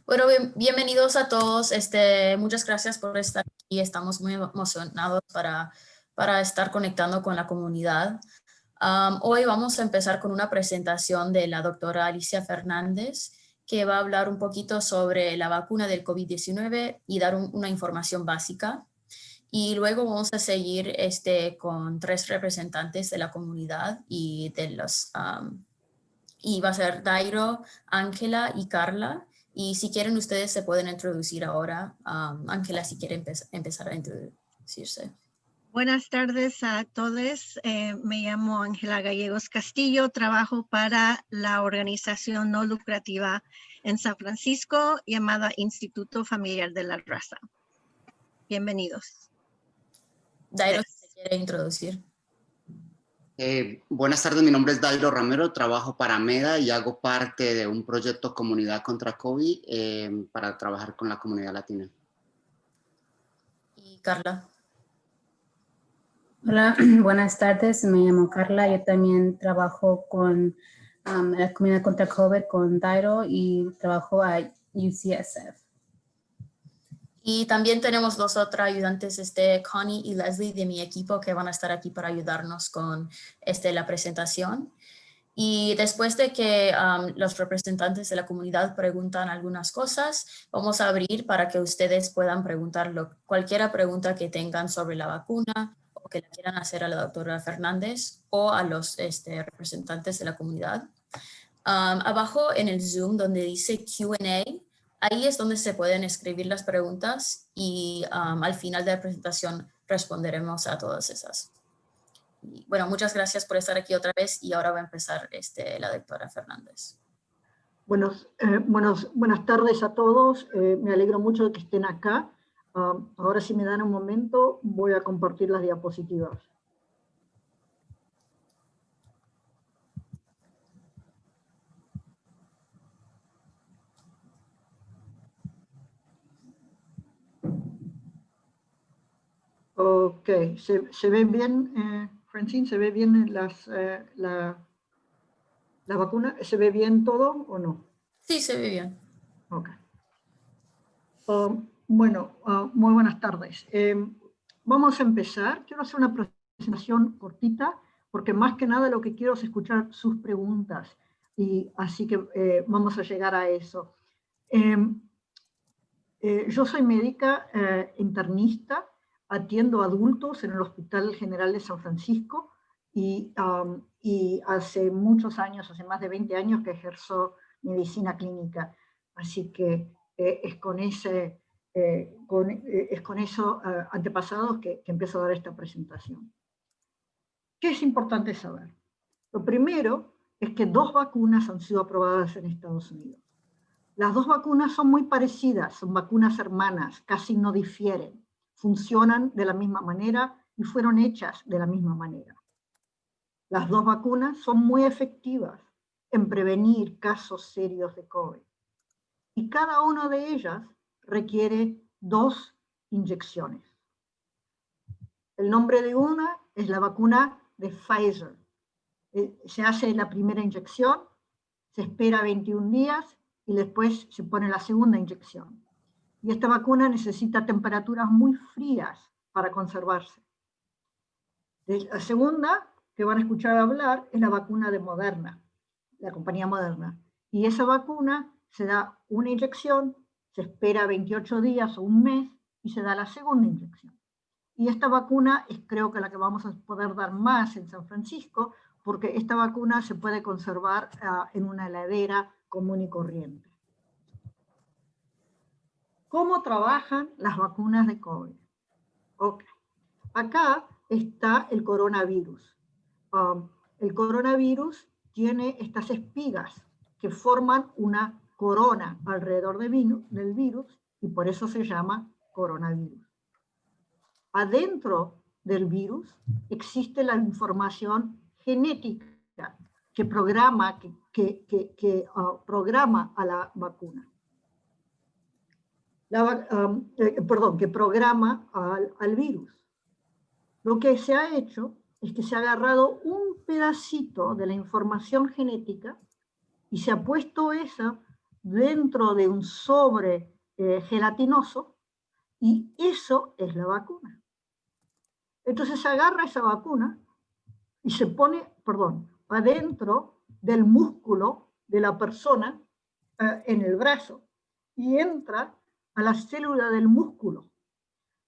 Bueno, bienvenidos a todos. Muchas gracias por estar aquí. Estamos muy emocionados para estar conectando con la comunidad. Hoy vamos a empezar con una presentación de la doctora Alicia Fernández, que va a hablar un poquito sobre la vacuna del COVID-19 y dar una información básica. Y luego vamos a seguir con tres representantes de la comunidad y y va a ser Dairo, Ángela y Carla. Y si quieren, ustedes se pueden introducir ahora. Ángela, si quiere empezar a introducirse. Buenas tardes a todos. Me llamo Ángela Gallegos Castillo. Trabajo para la organización no lucrativa en San Francisco llamada Instituto Familiar de la Raza. Bienvenidos. Dairo, si se quiere introducir. Buenas tardes, mi nombre es Dairo Ramero, trabajo para MEDA y hago parte de un proyecto Comunidad contra COVID para trabajar con la comunidad latina. Y Carla. Hola, buenas tardes, me llamo Carla, yo también trabajo con la comunidad contra COVID con Dairo y trabajo a UCSF. Y también tenemos dos otras ayudantes, Connie y Leslie de mi equipo, que van a estar aquí para ayudarnos con la presentación. Y después de que los representantes de la comunidad preguntan algunas cosas, vamos a abrir para que ustedes puedan preguntar cualquier pregunta que tengan sobre la vacuna o que la quieran hacer a la doctora Fernández o a los representantes de la comunidad. Abajo en el Zoom donde dice Q&A, ahí es donde se pueden escribir las preguntas y al final de la presentación responderemos a todas esas. Y, bueno, muchas gracias por estar aquí otra vez y ahora va a empezar la doctora Fernández. Buenas tardes a todos. Me alegro mucho de que estén acá. Ahora, si me dan un momento, voy a compartir las diapositivas. Ok, ¿se ve bien, Francine? ¿Se ve bien la vacuna? ¿Se ve bien todo o no? Sí, se ve bien. Ok. Bueno, muy buenas tardes. Vamos a empezar. Quiero hacer una presentación cortita, porque más que nada lo que quiero es escuchar sus preguntas. Y así que vamos a llegar a eso. Yo soy médica internista, atiendo adultos en el Hospital General de San Francisco y hace muchos años, hace más de 20 años que ejerzo medicina clínica. Así que es con esos antepasados que empiezo a dar esta presentación. ¿Qué es importante saber? Lo primero es que 2 vacunas han sido aprobadas en Estados Unidos. Las 2 vacunas son muy parecidas, son vacunas hermanas, casi no difieren, funcionan de la misma manera y fueron hechas de la misma manera. Las 2 vacunas son muy efectivas en prevenir casos serios de COVID. Y cada una de ellas requiere 2 inyecciones. El nombre de una es la vacuna de Pfizer. Se hace la primera inyección, se espera 21 días y después se pone la segunda inyección. Y esta vacuna necesita temperaturas muy frías para conservarse. La segunda que van a escuchar hablar es la vacuna de Moderna, la compañía Moderna. Y esa vacuna se da una inyección, se espera 28 días o un mes y se da la segunda inyección. Y esta vacuna es creo que la que vamos a poder dar más en San Francisco, porque esta vacuna se puede conservar en una heladera común y corriente. ¿Cómo trabajan las vacunas de COVID? Okay. Acá está el coronavirus. El coronavirus tiene estas espigas que forman una corona alrededor del virus y por eso se llama coronavirus. Adentro del virus existe la información genética que programa, programa a la vacuna. Que programa al virus. Lo que se ha hecho es que se ha agarrado un pedacito de la información genética y se ha puesto esa dentro de un sobre gelatinoso, y eso es la vacuna. Entonces se agarra esa vacuna y se pone, adentro del músculo de la persona en el brazo, y entra a la célula del músculo.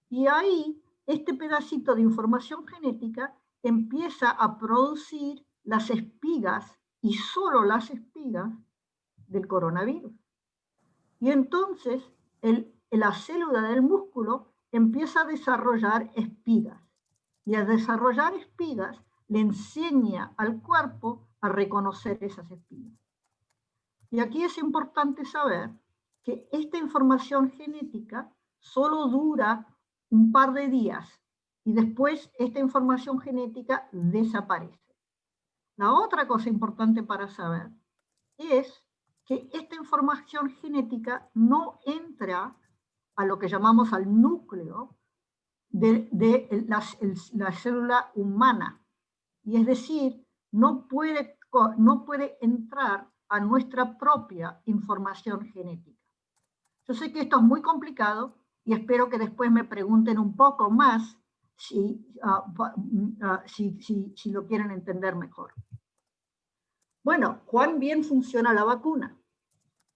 Y ahí, este pedacito de información genética empieza a producir las espigas, y solo las espigas, del coronavirus. Y entonces la célula del músculo empieza a desarrollar espigas. Y al desarrollar espigas, le enseña al cuerpo a reconocer esas espigas. Y aquí es importante saber que esta información genética solo dura un par de días, y después esta información genética desaparece. La otra cosa importante para saber es que esta información genética no entra a lo que llamamos al núcleo de la célula humana. Y es decir, no puede entrar a nuestra propia información genética. Yo sé que esto es muy complicado y espero que después me pregunten un poco más si lo quieren entender mejor. Bueno, ¿cuán bien funciona la vacuna?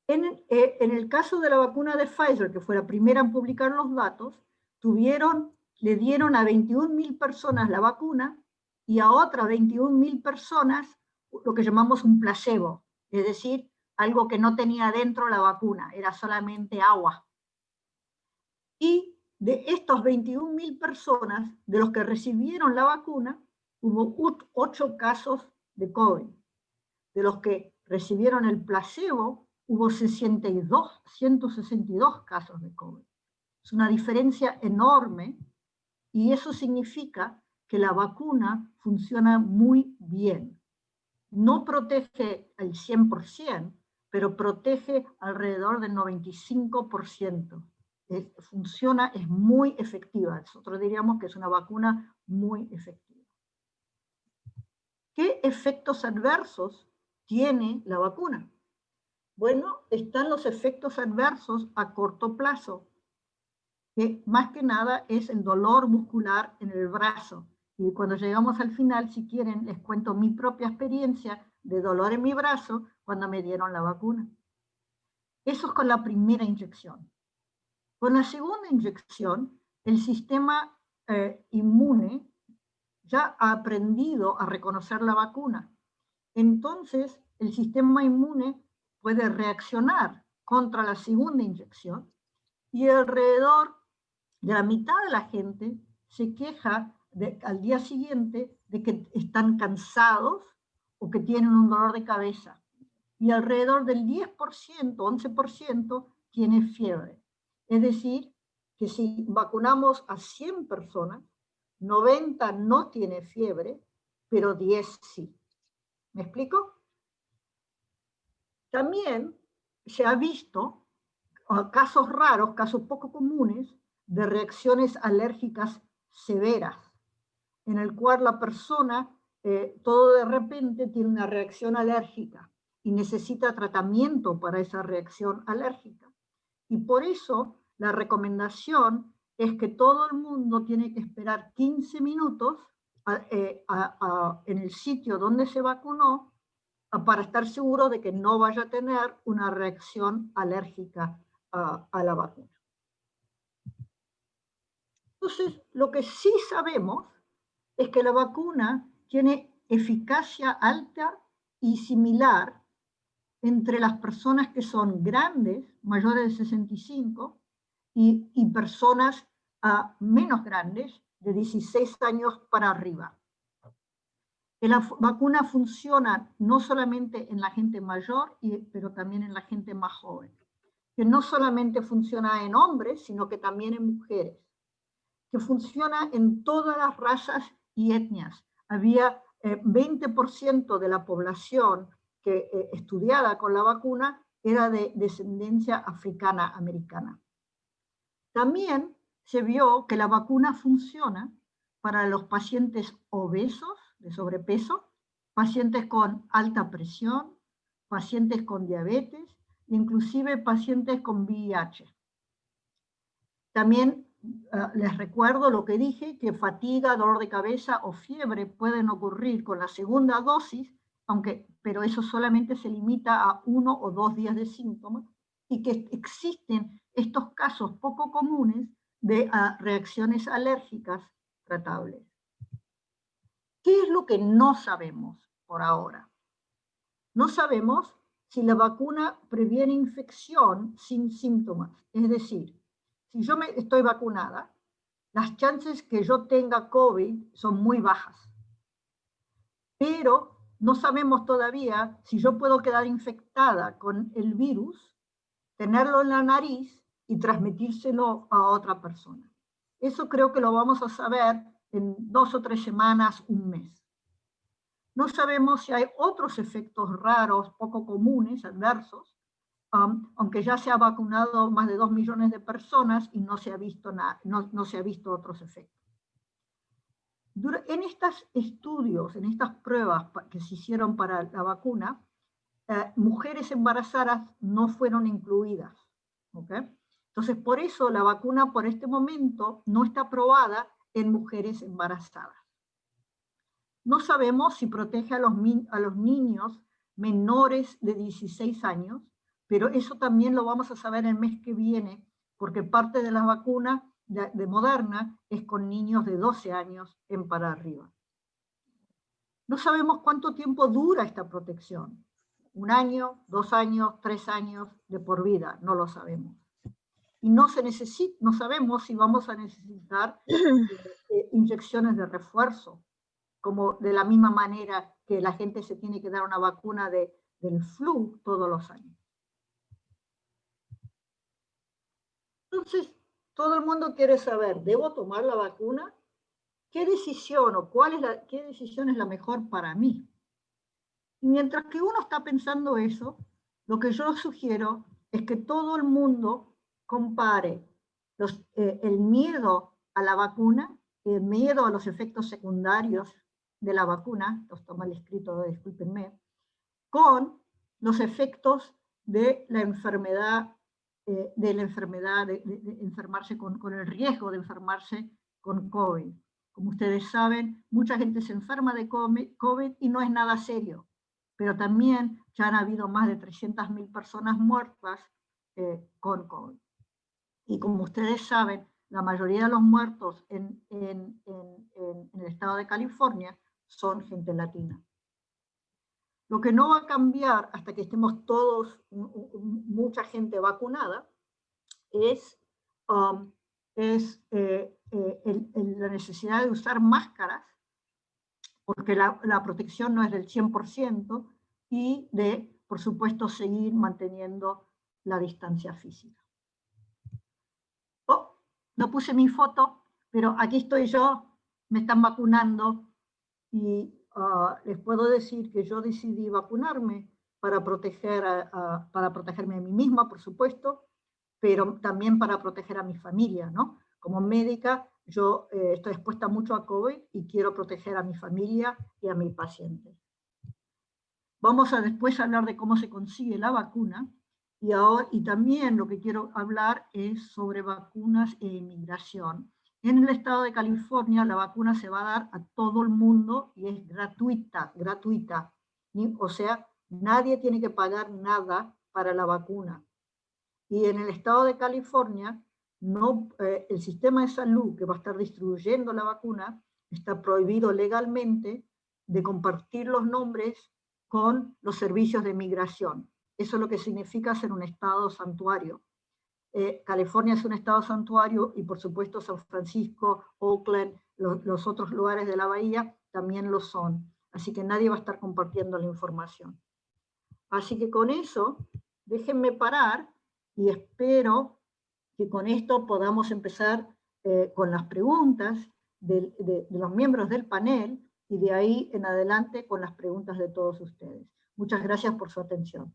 En el caso de la vacuna de Pfizer, que fue la primera en publicar los datos, le dieron a 21.000 personas la vacuna y a otras 21.000 personas lo que llamamos un placebo, es decir, algo que no tenía dentro la vacuna, era solamente agua. Y de estos 21.000 personas, de los que recibieron la vacuna, hubo 8 casos de COVID. De los que recibieron el placebo, hubo 162 casos de COVID. Es una diferencia enorme, y eso significa que la vacuna funciona muy bien. No protege al 100%, pero protege alrededor del 95%. Funciona, es muy efectiva. Nosotros diríamos que es una vacuna muy efectiva. ¿Qué efectos adversos tiene la vacuna? Bueno, están los efectos adversos a corto plazo, que más que nada es el dolor muscular en el brazo. Y cuando llegamos al final, si quieren, les cuento mi propia experiencia de dolor en mi brazo cuando me dieron la vacuna. Eso es con la primera inyección. Con la segunda inyección, el sistema inmune ya ha aprendido a reconocer la vacuna. Entonces, el sistema inmune puede reaccionar contra la segunda inyección, y alrededor de la mitad de la gente se queja al día siguiente de que están cansados o que tienen un dolor de cabeza. Y alrededor del 10%, 11% tiene fiebre. Es decir, que si vacunamos a 100 personas, 90 no tiene fiebre, pero 10 sí. ¿Me explico? También se ha visto casos raros, casos poco comunes, de reacciones alérgicas severas, en el cual la persona todo de repente tiene una reacción alérgica y necesita tratamiento para esa reacción alérgica. Y por eso la recomendación es que todo el mundo tiene que esperar 15 minutos en el sitio donde se vacunó para estar seguro de que no vaya a tener una reacción alérgica a la vacuna. Entonces, lo que sí sabemos es que la vacuna tiene eficacia alta y similar entre las personas que son grandes, mayores de 65, y personas menos grandes, de 16 años para arriba. La vacuna funciona no solamente en la gente mayor, pero también en la gente más joven. Que no solamente funciona en hombres, sino que también en mujeres. Que funciona en todas las razas y etnias. Había 20% de la población que estudiada con la vacuna era de descendencia africana-americana. También se vio que la vacuna funciona para los pacientes obesos, de sobrepeso, pacientes con alta presión, pacientes con diabetes inclusive pacientes con VIH. También les recuerdo lo que dije, que fatiga, dolor de cabeza o fiebre pueden ocurrir con la segunda dosis, pero eso solamente se limita a 1 o 2 días de síntomas, y que existen estos casos poco comunes de reacciones alérgicas tratables. ¿Qué es lo que no sabemos por ahora? No sabemos si la vacuna previene infección sin síntomas. Es decir, si yo estoy vacunada, las chances que yo tenga COVID son muy bajas. Pero no sabemos todavía si yo puedo quedar infectada con el virus, tenerlo en la nariz y transmitírselo a otra persona. Eso creo que lo vamos a saber en 2 o 3 semanas, un mes. No sabemos si hay otros efectos raros, poco comunes, adversos, aunque ya se ha vacunado más de 2 millones de personas y no se ha visto otros efectos. En estos estudios, en estas pruebas que se hicieron para la vacuna, mujeres embarazadas no fueron incluidas. ¿Okay? Entonces, por eso la vacuna por este momento no está aprobada en mujeres embarazadas. No sabemos si protege a los niños menores de 16 años, pero eso también lo vamos a saber el mes que viene, porque parte de la vacuna de Moderna es con niños de 12 años en para arriba. No sabemos cuánto tiempo dura esta protección. 1 año, 2 años, 3 años, de por vida, no lo sabemos. Y no sabemos si vamos a necesitar inyecciones de refuerzo, como de la misma manera que la gente se tiene que dar una vacuna del flu todos los años. Entonces, todo el mundo quiere saber, ¿debo tomar la vacuna? ¿Qué decisión o qué decisión es la mejor para mí? Y mientras que uno está pensando eso, lo que yo sugiero es que todo el mundo compare el miedo a la vacuna, el miedo a los efectos secundarios de la vacuna, esto está mal escrito, discúlpenme, con los efectos de la enfermedad, de enfermarse con el riesgo de enfermarse con COVID. Como ustedes saben, mucha gente se enferma de COVID y no es nada serio, pero también ya han habido más de 300.000 personas muertas con COVID. Y como ustedes saben, la mayoría de los muertos en el estado de California son gente latina. Lo que no va a cambiar hasta que estemos todos, mucha gente vacunada, es la necesidad de usar máscaras, porque la protección no es del 100%, y de, por supuesto, seguir manteniendo la distancia física. Oh, no puse mi foto, pero aquí estoy yo, me están vacunando, y les puedo decir que yo decidí vacunarme para protegerme a mí misma, por supuesto, pero también para proteger a mi familia, ¿no? Como médica, yo estoy expuesta mucho a COVID y quiero proteger a mi familia y a mi paciente. Vamos a después hablar de cómo se consigue la vacuna, y también lo que quiero hablar es sobre vacunas e inmigración. En el estado de California la vacuna se va a dar a todo el mundo y es gratuita. O sea, nadie tiene que pagar nada para la vacuna. Y en el estado de California, el sistema de salud que va a estar distribuyendo la vacuna está prohibido legalmente de compartir los nombres con los servicios de migración. Eso es lo que significa ser un estado santuario. California es un estado santuario y por supuesto San Francisco, Oakland, los otros lugares de la bahía también lo son. Así que nadie va a estar compartiendo la información. Así que con eso, déjenme parar y espero que con esto podamos empezar con las preguntas de los miembros del panel y de ahí en adelante con las preguntas de todos ustedes. Muchas gracias por su atención.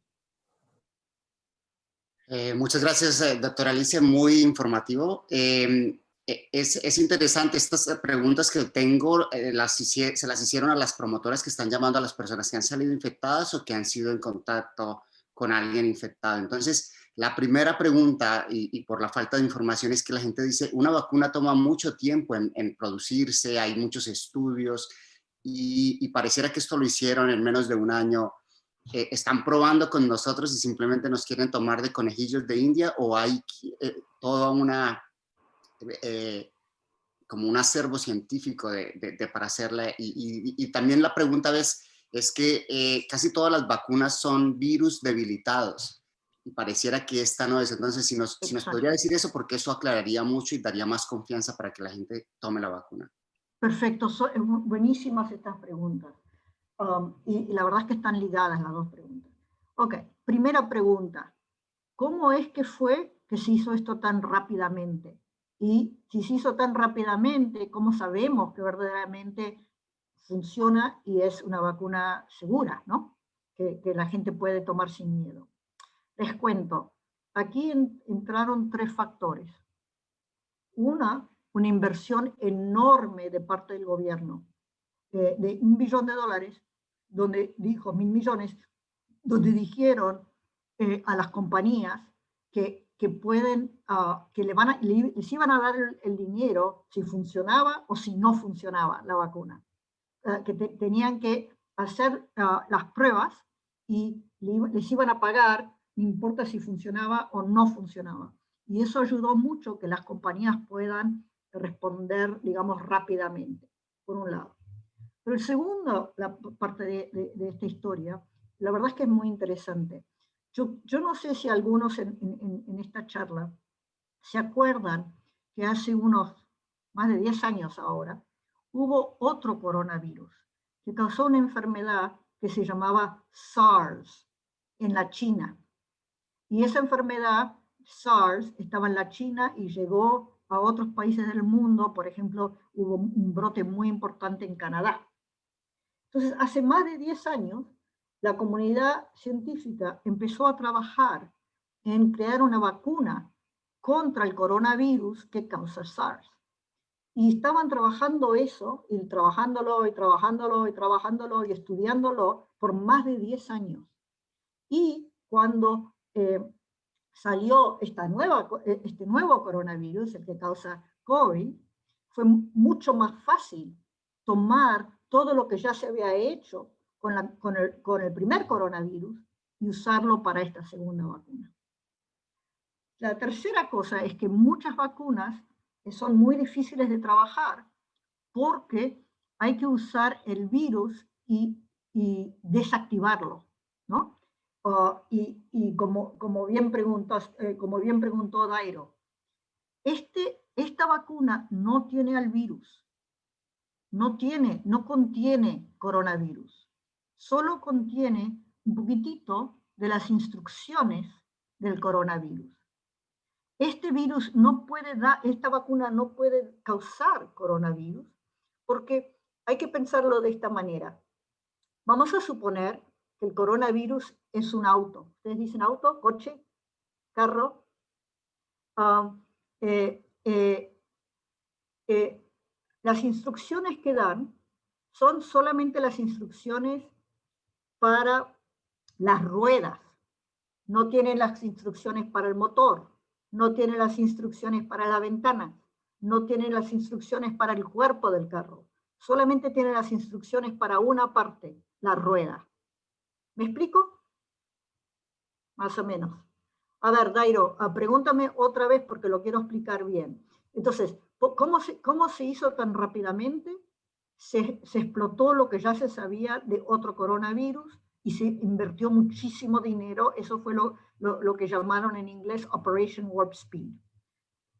Muchas gracias, doctora Alicia, muy informativo. Es interesante estas preguntas que tengo, se las hicieron a las promotoras que están llamando a las personas que han salido infectadas o que han sido en contacto con alguien infectado. Entonces, la primera pregunta, y por la falta de información, es que la gente dice, una vacuna toma mucho tiempo en producirse, hay muchos estudios, y pareciera que esto lo hicieron en menos de un año. ¿Están probando con nosotros y simplemente nos quieren tomar de conejillos de India, o hay toda una... como un acervo científico para hacerla? Y también la pregunta es que casi todas las vacunas son virus debilitados, y pareciera que esta no es. Entonces, si nos podría decir eso, porque eso aclararía mucho y daría más confianza para que la gente tome la vacuna. Perfecto, son buenísimas estas preguntas. Y la verdad es que están ligadas las dos preguntas. Ok, primera pregunta. ¿Cómo es que fue que se hizo esto tan rápidamente? Y si se hizo tan rápidamente, ¿cómo sabemos que verdaderamente funciona y es una vacuna segura, ¿no? Que la gente puede tomar sin miedo? Les cuento, aquí entraron 3 factores. Una inversión enorme de parte del gobierno, de $1 billón, donde dijo 1.000 millones, donde dijeron a las compañías que pueden, que les iban a dar el dinero si funcionaba o si no funcionaba la vacuna. Que tenían que hacer las pruebas y les iban a pagar, no importa si funcionaba o no funcionaba. Y eso ayudó mucho que las compañías puedan responder, digamos, rápidamente, por un lado. Pero el segundo, la parte de esta historia, la verdad es que es muy interesante. Yo no sé si algunos en esta charla se acuerdan que hace más de 10 años ahora, hubo otro coronavirus que causó una enfermedad que se llamaba SARS en la China. Y esa enfermedad, SARS, estaba en la China y llegó a otros países del mundo. Por ejemplo, hubo un brote muy importante en Canadá. Entonces, hace más de 10 años, la comunidad científica empezó a trabajar en crear una vacuna contra el coronavirus que causa SARS. Y estaban trabajando eso, y trabajándolo, y trabajándolo, y trabajándolo, y estudiándolo por más de 10 años. Y cuando salió este nuevo coronavirus, el que causa COVID, fue mucho más fácil tomar todo lo que ya se había hecho con el primer coronavirus y usarlo para esta segunda vacuna. La tercera cosa es que muchas vacunas son muy difíciles de trabajar porque hay que usar el virus y desactivarlo, ¿no? Y como bien preguntó Dairo, esta vacuna no tiene al virus, no contiene coronavirus, solo contiene un poquitito de las instrucciones del coronavirus. Esta vacuna no puede causar coronavirus porque hay que pensarlo de esta manera. Vamos a suponer que el coronavirus es un auto. ¿Ustedes dicen auto, coche, carro? Las instrucciones que dan son solamente las instrucciones para las ruedas. No tienen las instrucciones para el motor, no tienen las instrucciones para la ventana, no tienen las instrucciones para el cuerpo del carro. Solamente tienen las instrucciones para una parte, la rueda. ¿Me explico? Más o menos. A ver, Dairo, pregúntame otra vez porque lo quiero explicar bien. Entonces, ¿cómo se hizo tan rápidamente? Se explotó lo que ya se sabía de otro coronavirus y se invirtió muchísimo dinero. Eso fue lo que llamaron en inglés Operation Warp Speed,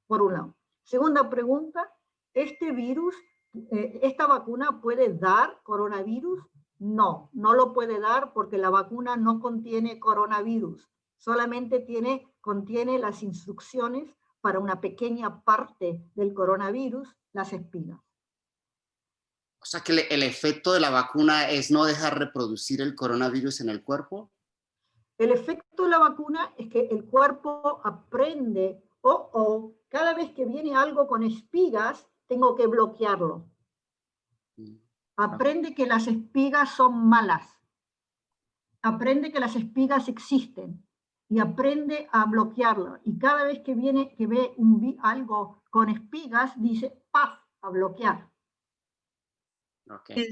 por un lado. Segunda pregunta, ¿esta vacuna puede dar coronavirus? No, no lo puede dar porque la vacuna no contiene coronavirus, solamente contiene las instrucciones para una pequeña parte del coronavirus, las espinas. O sea que el efecto de la vacuna es no dejar reproducir el coronavirus en el cuerpo. El efecto de la vacuna es que el cuerpo aprende, cada vez que viene algo con espigas, tengo que bloquearlo. Aprende que las espigas son malas. aprende que las espigas existen y aprende a bloquearlo. Y cada vez que ve algo con espigas, dice, ¡paf!, a bloquear. Okay.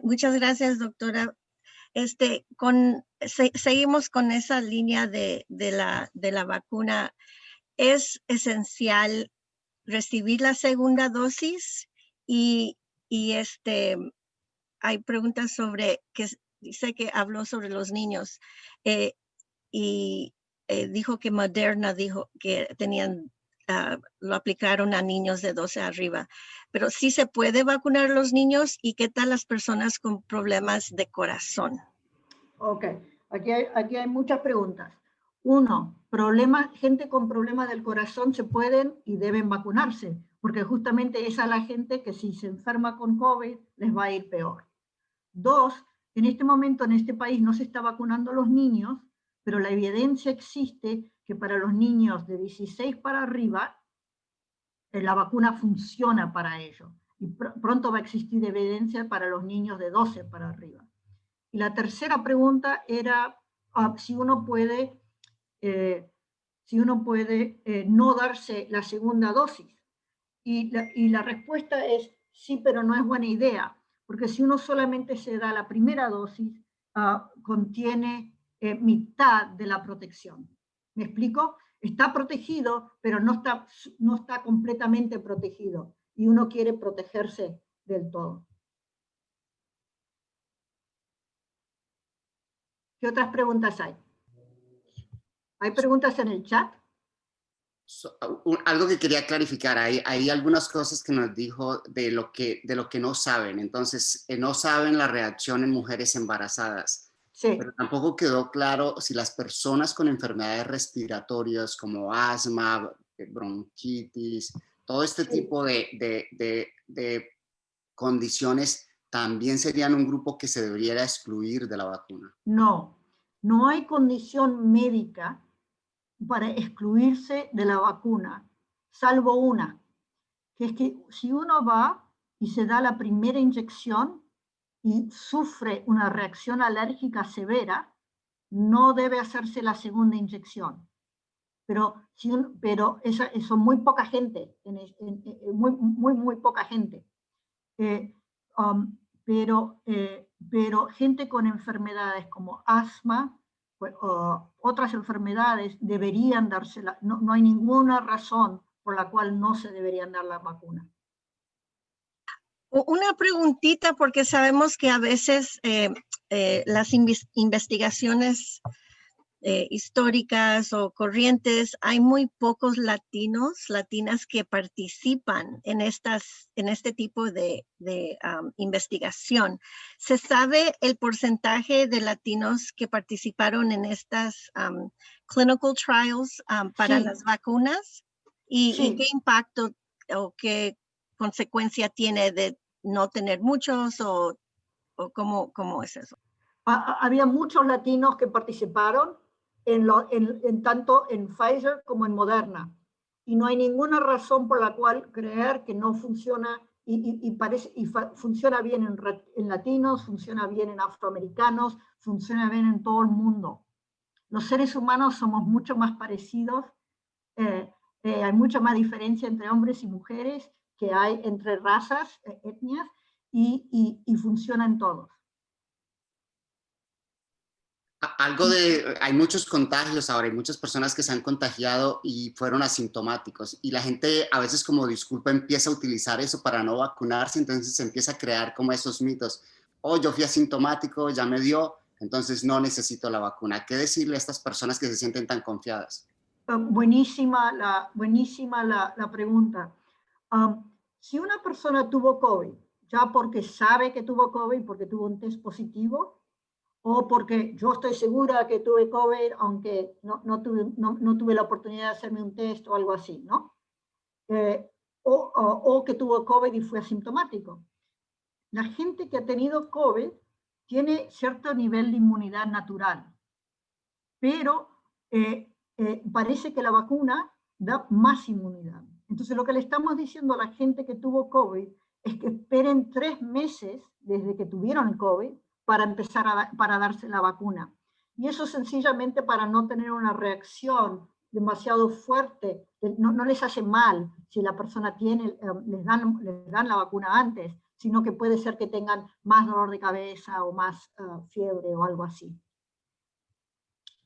Muchas gracias, doctora. Seguimos con esa línea de la vacuna. Es esencial recibir la segunda dosis y hay preguntas sobre, que dice que habló sobre los niños dijo que Moderna dijo que lo aplicaron a niños de 12 arriba, pero sí se puede vacunar a los niños. ¿Y qué tal las personas con problemas de corazón? Ok, aquí hay muchas preguntas. Uno, gente con problemas del corazón se pueden y deben vacunarse, porque justamente esa es la gente que si se enferma con COVID les va a ir peor. Dos, en este momento en este país no se está vacunando a los niños, pero la evidencia existe que para los niños de 16 para arriba, la vacuna funciona para ellos. Y pronto va a existir evidencia para los niños de 12 para arriba. Y la tercera pregunta era si uno puede no darse la segunda dosis. Y la respuesta es sí, pero no es buena idea, porque si uno solamente se da la primera dosis, contiene mitad de la protección. ¿Me explico? Está protegido, pero no está completamente protegido, y uno quiere protegerse del todo. ¿Qué otras preguntas hay? ¿Hay preguntas en el chat? Algo que quería clarificar, hay algunas cosas que nos dijo de lo que no saben. Entonces, no saben la reacción en mujeres embarazadas. Sí. Pero tampoco quedó claro si las personas con enfermedades respiratorias como asma, bronquitis, todo este tipo de condiciones también serían un grupo que se debería excluir de la vacuna. No, no hay condición médica para excluirse de la vacuna, salvo una, que es que si uno va y se da la primera inyección y sufre una reacción alérgica severa, no debe hacerse la segunda inyección. Pero son muy poca gente, muy poca gente. Pero gente con enfermedades como asma o otras enfermedades deberían dársela. No hay ninguna razón por la cual no se deberían dar la vacuna. Una preguntita, porque sabemos que a veces las investigaciones históricas o corrientes, hay muy pocos latinas que participan en este tipo de investigación. ¿Se sabe el porcentaje de latinos que participaron en estas clinical trials para las vacunas? ¿Y qué impacto o qué consecuencia tiene de no tener muchos o cómo es eso? Había muchos latinos que participaron tanto en Pfizer como en Moderna, y no hay ninguna razón por la cual creer que no funciona, funciona bien en latinos, funciona bien en afroamericanos, funciona bien en todo el mundo. Los seres humanos somos mucho más parecidos, hay mucha más diferencia entre hombres y mujeres que hay entre razas, etnias, y funcionan todos. Hay muchos contagios ahora, hay muchas personas que se han contagiado y fueron asintomáticos, y la gente a veces como disculpa empieza a utilizar eso para no vacunarse, entonces se empieza a crear como esos mitos. Yo fui asintomático, ya me dio, entonces no necesito la vacuna. ¿Qué decirle a estas personas que se sienten tan confiadas? Buenísima la pregunta. Si una persona tuvo COVID, ya porque sabe que tuvo COVID, porque tuvo un test positivo, o porque yo estoy segura que tuve COVID, aunque no tuve la oportunidad de hacerme un test o algo así, ¿no? O que tuvo COVID y fue asintomático. La gente que ha tenido COVID tiene cierto nivel de inmunidad natural, pero parece que la vacuna da más inmunidad. Entonces lo que le estamos diciendo a la gente que tuvo COVID es que esperen 3 meses desde que tuvieron COVID para empezar para darse la vacuna. Y eso sencillamente para no tener una reacción demasiado fuerte, no les hace mal si la persona tiene, les dan la vacuna antes, sino que puede ser que tengan más dolor de cabeza o más fiebre o algo así.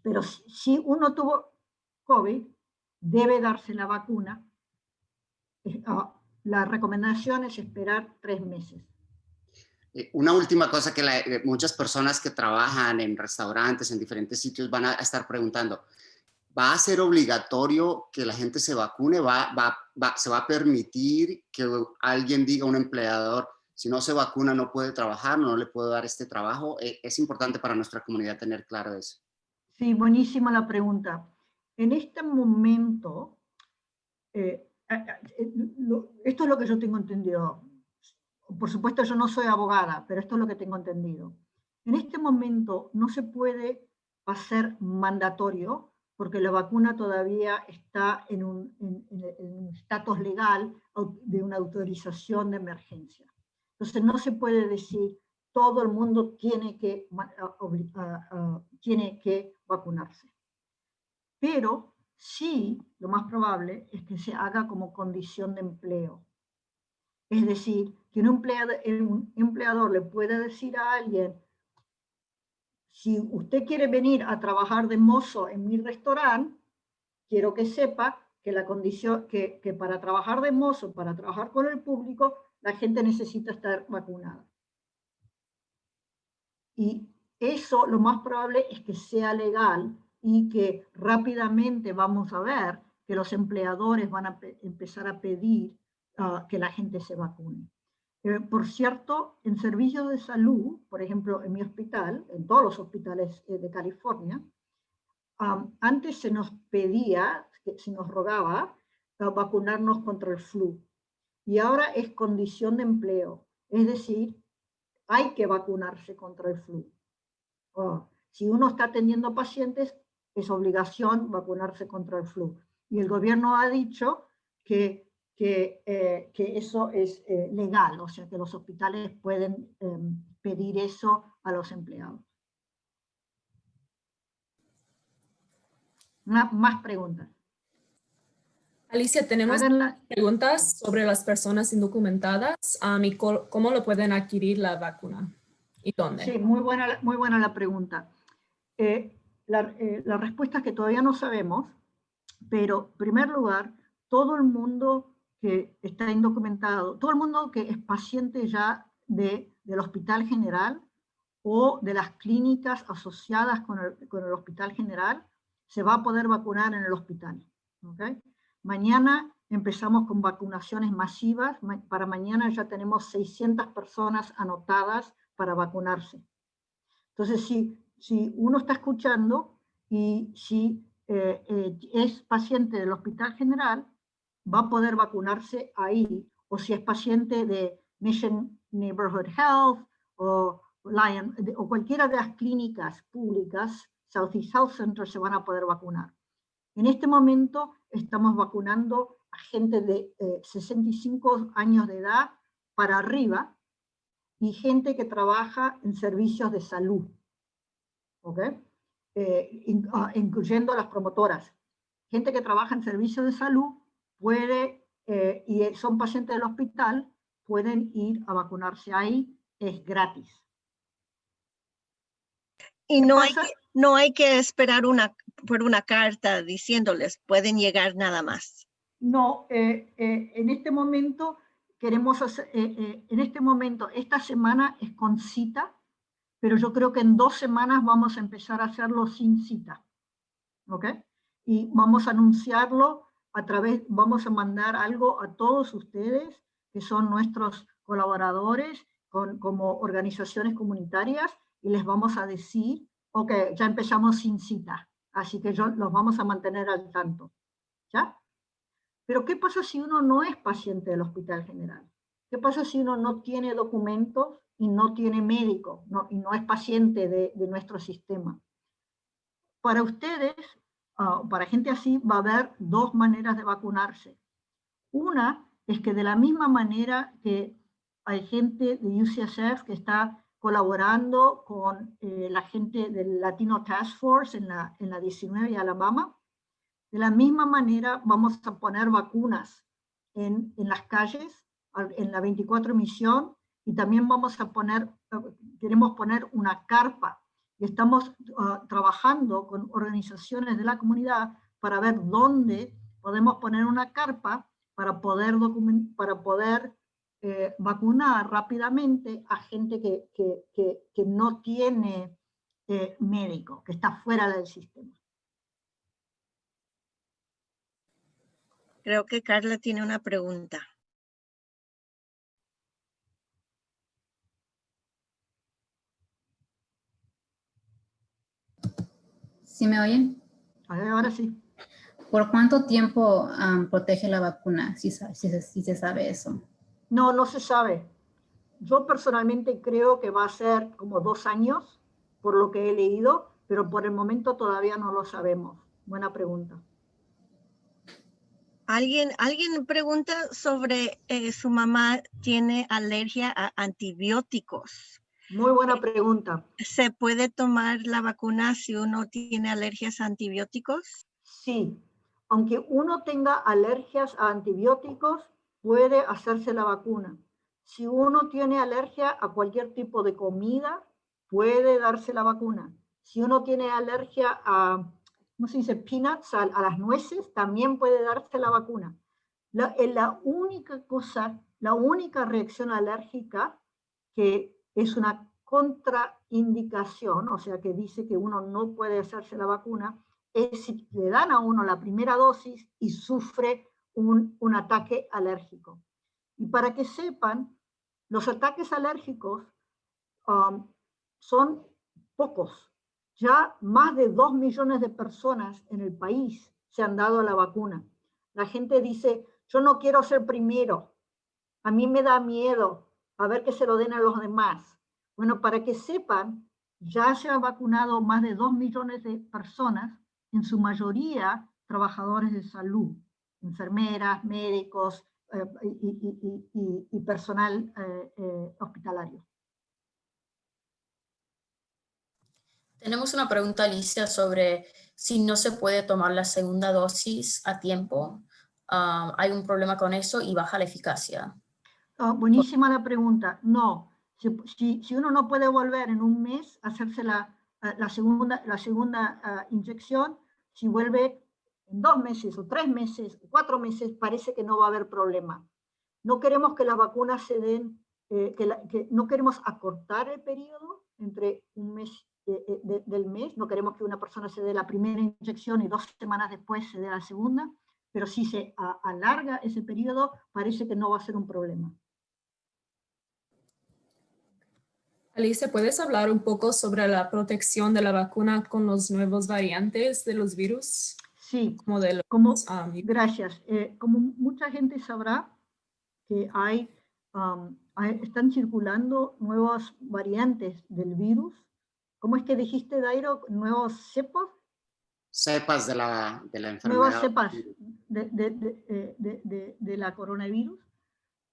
Pero si uno tuvo COVID, debe darse la vacuna. La recomendación es esperar 3 meses. Una última cosa que muchas personas que trabajan en restaurantes, en diferentes sitios, van a estar preguntando. ¿Va a ser obligatorio que la gente se vacune? ¿Se va a permitir que alguien diga a un empleador, si no se vacuna no puede trabajar, no le puedo dar este trabajo? Es importante para nuestra comunidad tener claro eso. Sí, buenísima la pregunta. En este momento, esto es lo que yo tengo entendido. Por supuesto, yo no soy abogada, pero esto es lo que tengo entendido. En este momento no se puede hacer mandatorio, porque la vacuna todavía está en un estatus legal de una autorización de emergencia. Entonces no se puede decir todo el mundo tiene que vacunarse. Pero sí, lo más probable es que se haga como condición de empleo. Es decir, que un empleador le puede decir a alguien, si usted quiere venir a trabajar de mozo en mi restaurante, quiero que sepa que la condición, que para trabajar de mozo, para trabajar con el público, la gente necesita estar vacunada. Y eso lo más probable es que sea legal y que rápidamente vamos a ver que los empleadores van a empezar a pedir que la gente se vacune. Por cierto, en servicios de salud, por ejemplo, en mi hospital, en todos los hospitales de California, antes se nos pedía, se nos rogaba vacunarnos contra el flu. Y ahora es condición de empleo. Es decir, hay que vacunarse contra el flu. Si uno está atendiendo pacientes, es obligación vacunarse contra el flu. Y el gobierno ha dicho que eso es legal, o sea que los hospitales pueden pedir eso a los empleados. Más preguntas. Alicia, tenemos preguntas sobre las personas indocumentadas y cómo lo pueden adquirir la vacuna y dónde. Sí, muy buena la pregunta. La respuesta es que todavía no sabemos, pero en primer lugar, todo el mundo que está indocumentado, todo el mundo que es paciente ya del Hospital General o de las clínicas asociadas con el Hospital General, se va a poder vacunar en el hospital. ¿Okay? Mañana empezamos con vacunaciones masivas. Para mañana ya tenemos 600 personas anotadas para vacunarse. Entonces, si uno está escuchando y si es paciente del Hospital General, va a poder vacunarse ahí. O si es paciente de Mission Neighborhood Health o Lion, o cualquiera de las clínicas públicas, Southeast Health Center, se van a poder vacunar. En este momento estamos vacunando a gente de 65 años de edad para arriba y gente que trabaja en servicios de salud, ¿okay? Incluyendo las promotoras. Gente que trabaja en servicios de salud puede, y son pacientes del hospital, pueden ir a vacunarse ahí, es gratis. Y no hay que esperar por una carta diciéndoles, pueden llegar nada más. No, en este momento queremos hacer, esta semana es con cita, pero yo creo que en 2 semanas vamos a empezar a hacerlo sin cita. ¿Ok? Y vamos a anunciarlo vamos a mandar algo a todos ustedes, que son nuestros colaboradores, como organizaciones comunitarias, y les vamos a decir, ok, ya empezamos sin cita, así que los vamos a mantener al tanto. ¿Ya? Pero ¿qué pasa si uno no es paciente del Hospital General? ¿Qué pasa si uno no tiene documentos y no tiene médico y no es paciente de nuestro sistema? Para ustedes, para gente así, va a haber 2 maneras de vacunarse. Una es que de la misma manera que hay gente de UCSF que está colaborando con la gente del Latino Task Force en la 19 y Alabama. De la misma manera vamos a poner vacunas en las calles, en la 24 misión, y también queremos poner una carpa, y estamos trabajando con organizaciones de la comunidad para ver dónde podemos poner una carpa para poder vacunar rápidamente a gente que no tiene médico, que está fuera del sistema. Creo que Carla tiene una pregunta. ¿Sí me oyen? Ahora sí. ¿Por cuánto tiempo protege la vacuna? Si se sabe eso. No, no se sabe. Yo personalmente creo que va a ser como 2 años, por lo que he leído, pero por el momento todavía no lo sabemos. Buena pregunta. Alguien pregunta sobre su mamá tiene alergia a antibióticos. Muy buena pregunta. ¿Se puede tomar la vacuna si uno tiene alergias a antibióticos? Sí, aunque uno tenga alergias a antibióticos, puede hacerse la vacuna. Si uno tiene alergia a cualquier tipo de comida, puede darse la vacuna. Si uno tiene alergia a, ¿cómo se dice? Peanuts, a las nueces, también puede darse la vacuna. La única reacción alérgica que es una contraindicación, o sea, que dice que uno no puede hacerse la vacuna, es si le dan a uno la primera dosis y sufre un ataque alérgico. Y para que sepan, los ataques alérgicos son pocos. Ya más de 2 millones de personas en el país se han dado la vacuna. La gente dice, yo no quiero ser primero, a mí me da miedo a ver que se lo den a los demás. Bueno, para que sepan, ya se han vacunado más de 2 millones de personas, en su mayoría trabajadores de salud, enfermeras, médicos y personal hospitalario. Tenemos una pregunta, Alicia, sobre si no se puede tomar la segunda dosis a tiempo. ¿Hay un problema con eso y baja la eficacia? Buenísima la pregunta. No, si uno no puede volver en un mes a hacerse la segunda inyección, si vuelve en 2 meses o 3 meses o 4 meses, parece que no va a haber problema. No queremos que las vacunas se den, no queremos acortar el periodo entre un mes del mes, no queremos que una persona se dé la primera inyección y 2 semanas después se dé la segunda, pero si se alarga ese periodo, parece que no va a ser un problema. Alicia, ¿puedes hablar un poco sobre la protección de la vacuna con los nuevos variantes de los virus? Sí, Como gracias. Como mucha gente sabrá que están circulando nuevas variantes del virus. ¿Cómo es que dijiste, Dairo? ¿Nuevos cepas? Cepas de la enfermedad. Nuevas cepas de la coronavirus.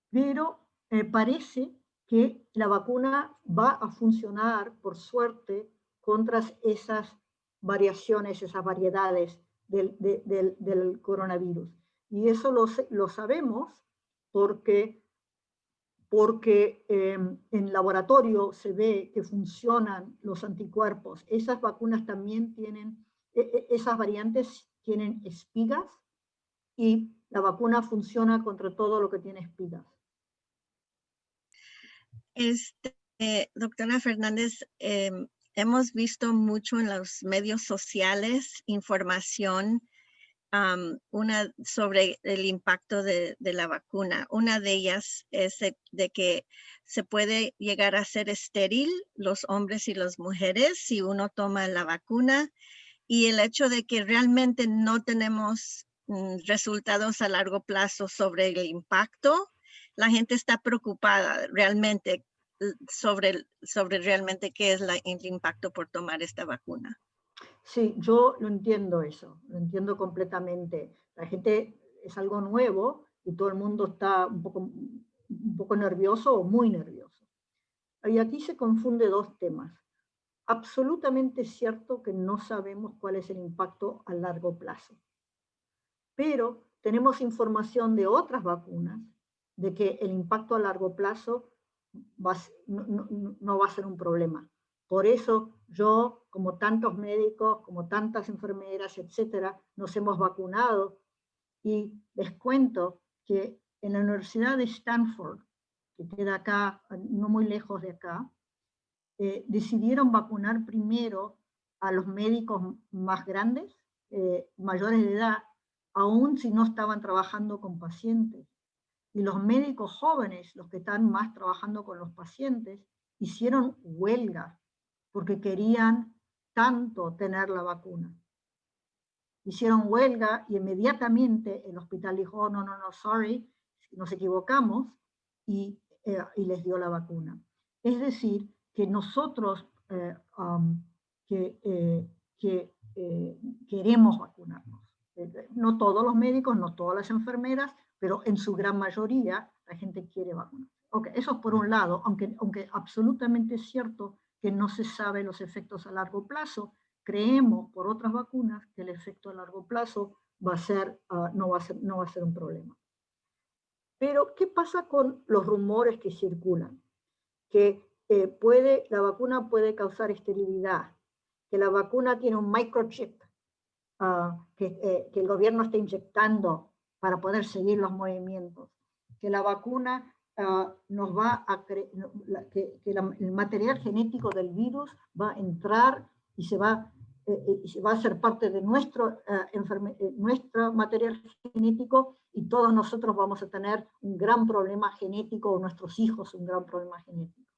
Pero parece que la vacuna va a funcionar, por suerte, contra esas variaciones, esas variedades del coronavirus. Y eso lo sabemos porque en laboratorio se ve que funcionan los anticuerpos. Esas vacunas también tienen, esas variantes tienen espigas y la vacuna funciona contra todo lo que tiene espigas. Doctora Fernández, hemos visto mucho en los medios sociales información sobre el impacto de la vacuna. Una de ellas es de que se puede llegar a ser estéril los hombres y las mujeres si uno toma la vacuna, y el hecho de que realmente no tenemos resultados a largo plazo sobre el impacto. La gente está preocupada realmente sobre realmente qué es el impacto por tomar esta vacuna. Sí, yo lo entiendo eso, lo entiendo completamente. La gente es algo nuevo y todo el mundo está un poco nervioso o muy nervioso. y aquí se confunde dos temas. Absolutamente cierto que no sabemos cuál es el impacto a largo plazo. Pero tenemos información de otras vacunas de que el impacto a largo plazo no va a ser un problema. Por eso yo, como tantos médicos, como tantas enfermeras, etcétera, nos hemos vacunado. Y les cuento que en la Universidad de Stanford, que queda acá, no muy lejos de acá, decidieron vacunar primero a los médicos más grandes, mayores de edad, aun si no estaban trabajando con pacientes. Y los médicos jóvenes, los que están más trabajando con los pacientes, hicieron huelga porque querían tanto tener la vacuna. Hicieron huelga y inmediatamente el hospital dijo, oh, no, sorry, nos equivocamos, y les dio la vacuna. Es decir, que nosotros queremos vacunarnos. No todos los médicos, no todas las enfermeras, pero en su gran mayoría la gente quiere vacunarse. Okay, eso es por un lado, aunque absolutamente es cierto que no se sabe los efectos a largo plazo, creemos por otras vacunas que el efecto a largo plazo va a ser, no va a ser un problema. Pero, ¿qué pasa con los rumores que circulan? Que la vacuna puede causar esterilidad, que la vacuna tiene un microchip que el gobierno está inyectando para poder seguir los movimientos, que la vacuna nos va a el material genético del virus va a entrar y se va a ser parte de nuestro material genético, y todos nosotros vamos a tener un gran problema genético, o nuestros hijos un gran problema genético.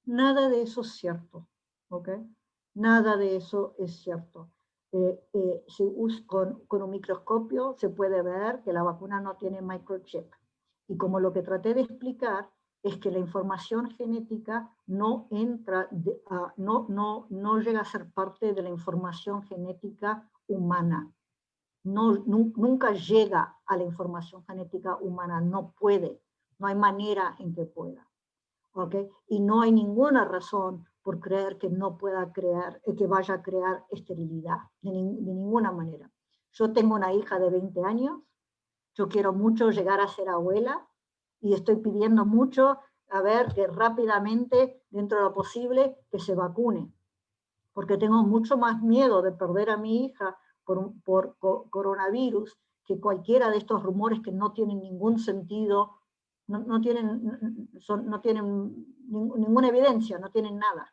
Nada de eso es cierto, ¿ok? Nada de eso es cierto. Con un microscopio se puede ver que la vacuna no tiene microchip. Y como lo que traté de explicar es que la información genética no entra, no llega a ser parte de la información genética humana. Nunca llega a la información genética humana, no puede, no hay manera en que pueda. ¿Okay? Y no hay ninguna razón por creer que no pueda que vaya a crear esterilidad, de ninguna manera. Yo tengo una hija de 20 años, yo quiero mucho llegar a ser abuela, y estoy pidiendo mucho, a ver, que rápidamente, dentro de lo posible, que se vacune, porque tengo mucho más miedo de perder a mi hija por coronavirus que cualquiera de estos rumores que no tienen ningún sentido, no tienen ninguna evidencia, no tienen nada.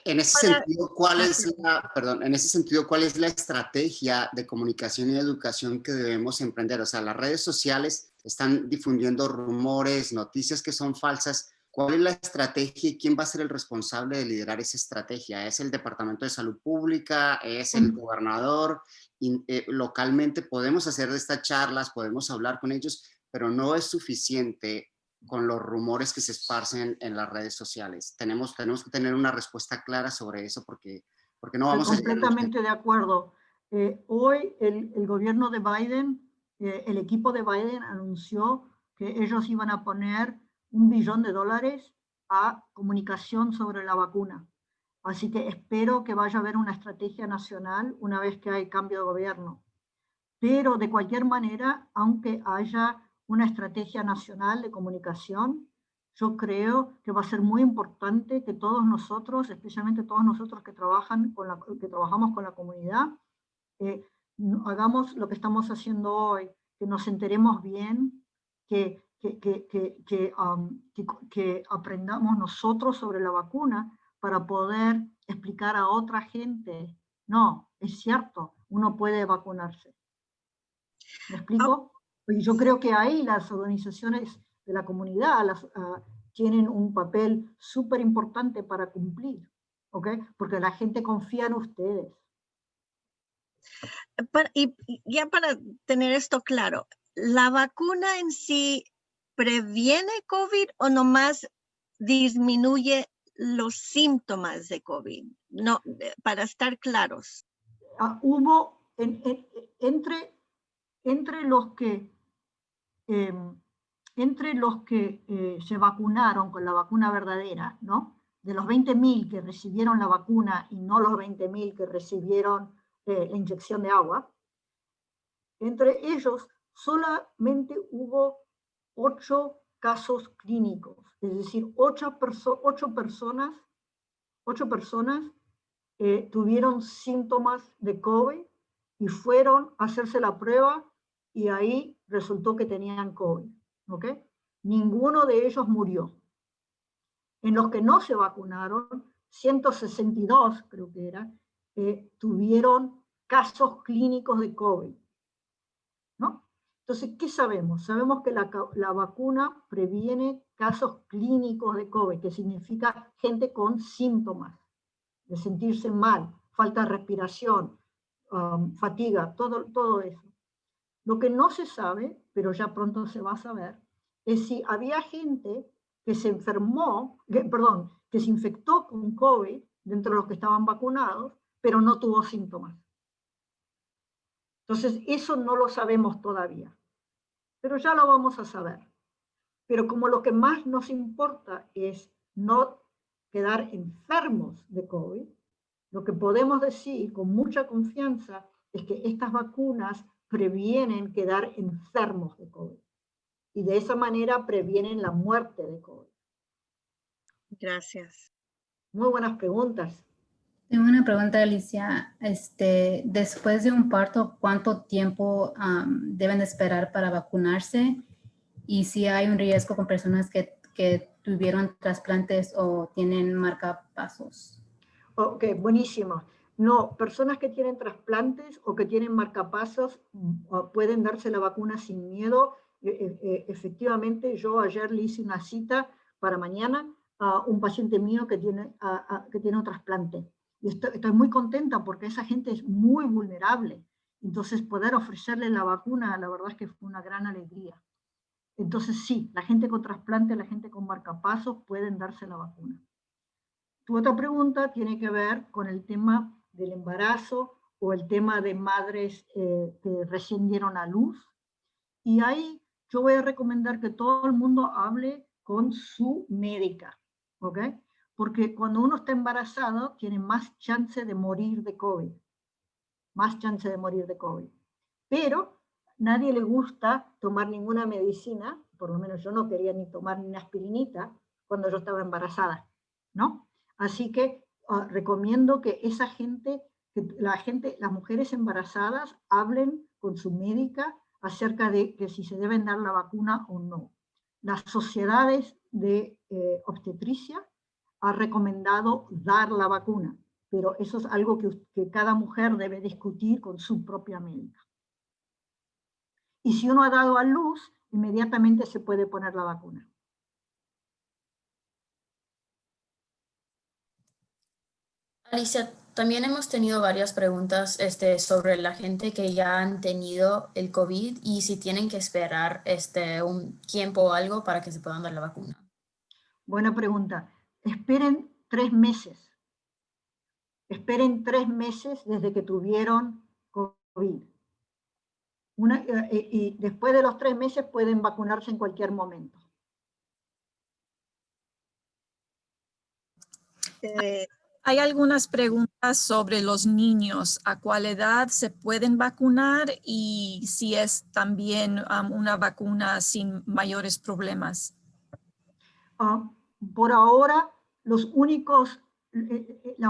En ese sentido, ¿cuál es la estrategia de comunicación y educación que debemos emprender? O sea, las redes sociales están difundiendo rumores, noticias que son falsas. ¿Cuál es la estrategia y quién va a ser el responsable de liderar esa estrategia? ¿Es el Departamento de Salud Pública? ¿Es el gobernador? Localmente podemos hacer estas charlas, podemos hablar con ellos, pero no es suficiente con los rumores que se esparcen en las redes sociales. Tenemos que tener una respuesta clara sobre eso, porque no vamos a llegar. Estoy completamente de acuerdo. Hoy el gobierno de Biden, el equipo de Biden anunció que ellos iban a poner $1 billón a comunicación sobre la vacuna. Así que espero que vaya a haber una estrategia nacional una vez que hay cambio de gobierno. Pero de cualquier manera, aunque haya una estrategia nacional de comunicación, yo creo que va a ser muy importante que todos nosotros, especialmente todos nosotros que trabajamos con la comunidad, hagamos lo que estamos haciendo hoy, que nos enteremos bien, que aprendamos nosotros sobre la vacuna para poder explicar a otra gente, no, es cierto, uno puede vacunarse. ¿Me explico? Y yo creo que ahí las organizaciones de la comunidad tienen un papel súper importante para cumplir, ¿ok? Porque la gente confía en ustedes. Y ya para tener esto claro, ¿la vacuna en sí previene COVID o nomás disminuye los síntomas de COVID? No, para estar claros. Hubo entre los que entre los que se vacunaron con la vacuna verdadera, ¿no? De los 20.000 que recibieron la vacuna y no los 20.000 que recibieron la inyección de agua, entre ellos solamente hubo 8 casos clínicos, es decir, 8 personas tuvieron síntomas de COVID y fueron a hacerse la prueba y ahí resultó que tenían COVID. ¿Ok? Ninguno de ellos murió. En los que no se vacunaron, 162 creo que era, tuvieron casos clínicos de COVID. ¿No? Entonces, ¿qué sabemos? Sabemos que la vacuna previene casos clínicos de COVID, que significa gente con síntomas, de sentirse mal, falta de respiración, fatiga, todo eso. Lo que no se sabe, pero ya pronto se va a saber, es si había gente que se que se infectó con COVID dentro de los que estaban vacunados, pero no tuvo síntomas. Entonces, eso no lo sabemos todavía, pero ya lo vamos a saber. Pero como lo que más nos importa es no quedar enfermos de COVID, lo que podemos decir con mucha confianza es que estas vacunas previenen quedar enfermos de COVID. Y de esa manera previenen la muerte de COVID. Gracias. Muy buenas preguntas. Tengo una pregunta, Alicia. Después de un parto, ¿cuánto tiempo deben esperar para vacunarse? Y si hay un riesgo con personas que tuvieron trasplantes o tienen marcapasos. Ok, buenísimo. No, personas que tienen trasplantes o que tienen marcapasos pueden darse la vacuna sin miedo. Efectivamente, yo ayer le hice una cita para mañana a un paciente mío que tiene un trasplante. Y estoy muy contenta porque esa gente es muy vulnerable. Entonces, poder ofrecerle la vacuna, la verdad es que fue una gran alegría. Entonces, sí, la gente con trasplante, la gente con marcapasos pueden darse la vacuna. Tu otra pregunta tiene que ver con el tema del embarazo o el tema de madres que recién dieron a luz. Y ahí yo voy a recomendar que todo el mundo hable con su médica, ¿ok? Porque cuando uno está embarazado tiene más chance de morir de COVID. Más chance de morir de COVID. Pero nadie le gusta tomar ninguna medicina, por lo menos yo no quería ni tomar ni una aspirinita cuando yo estaba embarazada, ¿no? Así que recomiendo que esa gente, las mujeres embarazadas hablen con su médica acerca de que si se deben dar la vacuna o no. Las sociedades de obstetricia han recomendado dar la vacuna, pero eso es algo que cada mujer debe discutir con su propia médica. Y si uno ha dado a luz, inmediatamente se puede poner la vacuna. Alicia, también hemos tenido varias preguntas sobre la gente que ya han tenido el COVID y si tienen que esperar un tiempo o algo para que se puedan dar la vacuna. Buena pregunta. Esperen 3 meses. Esperen 3 meses desde que tuvieron COVID. Y después de los 3 meses pueden vacunarse en cualquier momento. Hay algunas preguntas sobre los niños. ¿A cuál edad se pueden vacunar? Y si es también una vacuna sin mayores problemas. Por ahora, las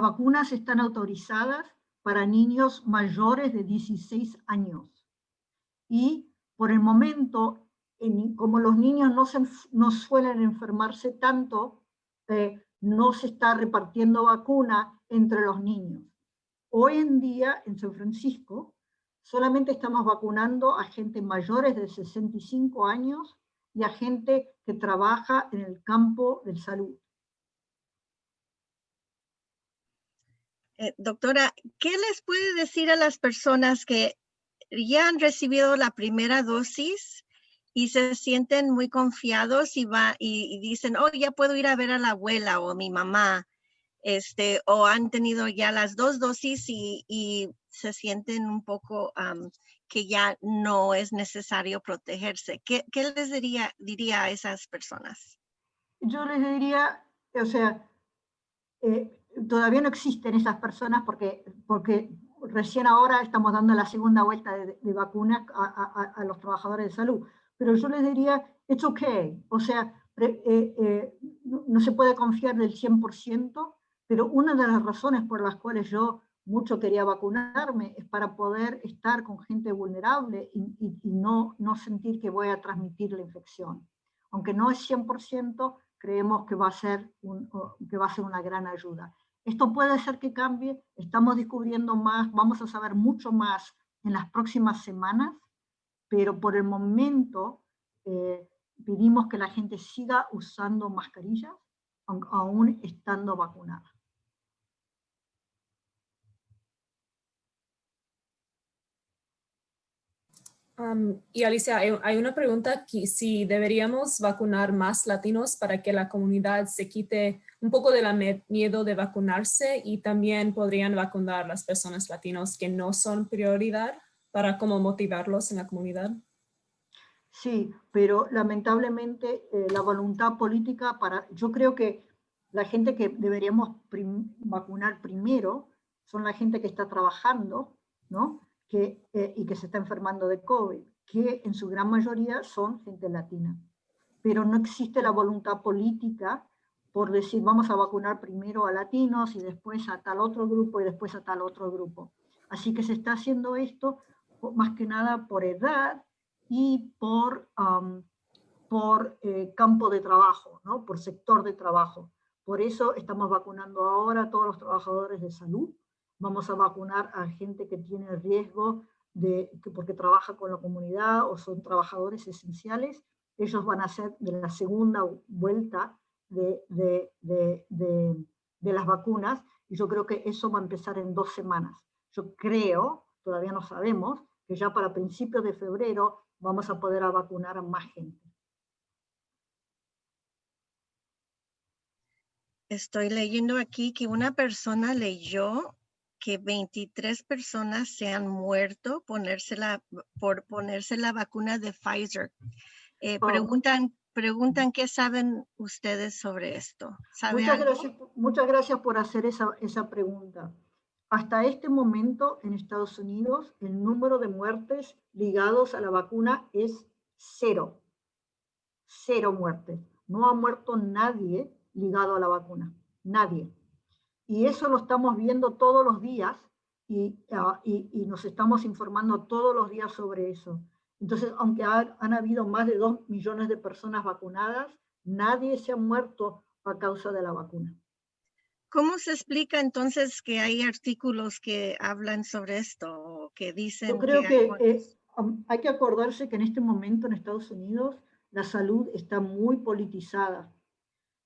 vacunas están autorizadas para niños mayores de 16 años. Y por el momento, como los niños no suelen enfermarse tanto, no se está repartiendo vacuna entre los niños. Hoy en día, en San Francisco, solamente estamos vacunando a gente mayores de 65 años y a gente que trabaja en el campo de salud. Doctora, ¿qué les puede decir a las personas que ya han recibido la primera dosis y se sienten muy confiados y dicen, oh, ya puedo ir a ver a la abuela o a mi mamá? o han tenido ya las 2 dosis y se sienten un poco que ya no es necesario protegerse. ¿Qué les diría a esas personas? Yo les diría, o sea, todavía no existen esas personas porque recién ahora estamos dando la segunda vuelta de vacunas a los trabajadores de salud. Pero yo les diría, it's okay. O sea, no se puede confiar del 100%, pero una de las razones por las cuales yo mucho quería vacunarme es para poder estar con gente vulnerable y no sentir que voy a transmitir la infección. Aunque no es 100%, creemos que va a ser una gran ayuda. Esto puede ser que cambie, estamos descubriendo más, vamos a saber mucho más en las próximas semanas, pero por el momento pedimos que la gente siga usando mascarillas, aún estando vacunada. Y Alicia, hay una pregunta aquí, si deberíamos vacunar más latinos para que la comunidad se quite un poco del miedo de vacunarse, y también podrían vacunar las personas latinos que no son prioridad para como motivarlos en la comunidad. Sí, pero lamentablemente la voluntad política yo creo que la gente que deberíamos vacunar primero son la gente que está trabajando, ¿no? Y que se está enfermando de COVID, que en su gran mayoría son gente latina. Pero no existe la voluntad política por decir vamos a vacunar primero a latinos y después a tal otro grupo y después a tal otro grupo. Así que se está haciendo esto más que nada por edad y por campo de trabajo, ¿no? Por sector de trabajo. Por eso estamos vacunando ahora a todos los trabajadores de salud. Vamos a vacunar a gente que tiene riesgo porque trabaja con la comunidad o son trabajadores esenciales. Ellos van a ser de la segunda vuelta de las vacunas, y yo creo que eso va a empezar en 2 semanas. Yo creo, todavía no sabemos, que ya para principios de febrero vamos a poder vacunar a más gente. Estoy leyendo aquí que una persona leyó que 23 personas se han muerto por ponerse la vacuna de Pfizer. Preguntan qué saben ustedes sobre esto. Muchas gracias por hacer esa pregunta. Hasta este momento en Estados Unidos el número de muertes ligados a la vacuna es 0. 0 muertes. No ha muerto nadie ligado a la vacuna. Nadie. Y eso lo estamos viendo todos los días y nos estamos informando todos los días sobre eso. Entonces, aunque han habido más de 2 millones de personas vacunadas, nadie se ha muerto a causa de la vacuna. ¿Cómo se explica entonces que hay artículos que hablan sobre esto, que dicen? Yo creo que hay que acordarse que en este momento en Estados Unidos la salud está muy politizada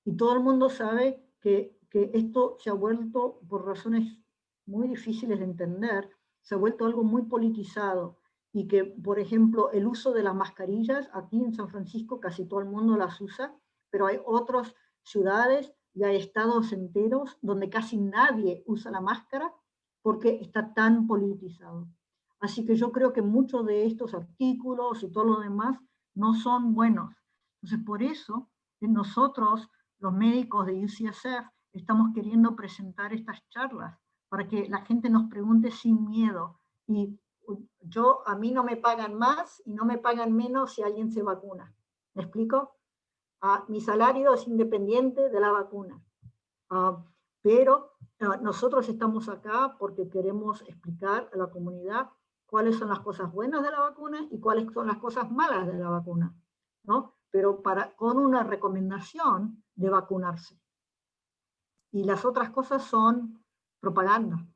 y todo el mundo sabe que esto se ha vuelto, por razones muy difíciles de entender, se ha vuelto algo muy politizado, y que, por ejemplo, el uso de las mascarillas, aquí en San Francisco casi todo el mundo las usa, pero hay otras ciudades y hay estados enteros donde casi nadie usa la máscara porque está tan politizado. Así que yo creo que muchos de estos artículos y todo lo demás no son buenos. Entonces, por eso nosotros, los médicos de UCSF, estamos queriendo presentar estas charlas para que la gente nos pregunte sin miedo. Y a mí no me pagan más y no me pagan menos si alguien se vacuna. ¿Me explico? Mi salario es independiente de la vacuna. Pero nosotros estamos acá porque queremos explicar a la comunidad cuáles son las cosas buenas de la vacuna y cuáles son las cosas malas de la vacuna, ¿no? Pero con una recomendación de vacunarse. Y las otras cosas son propaganda.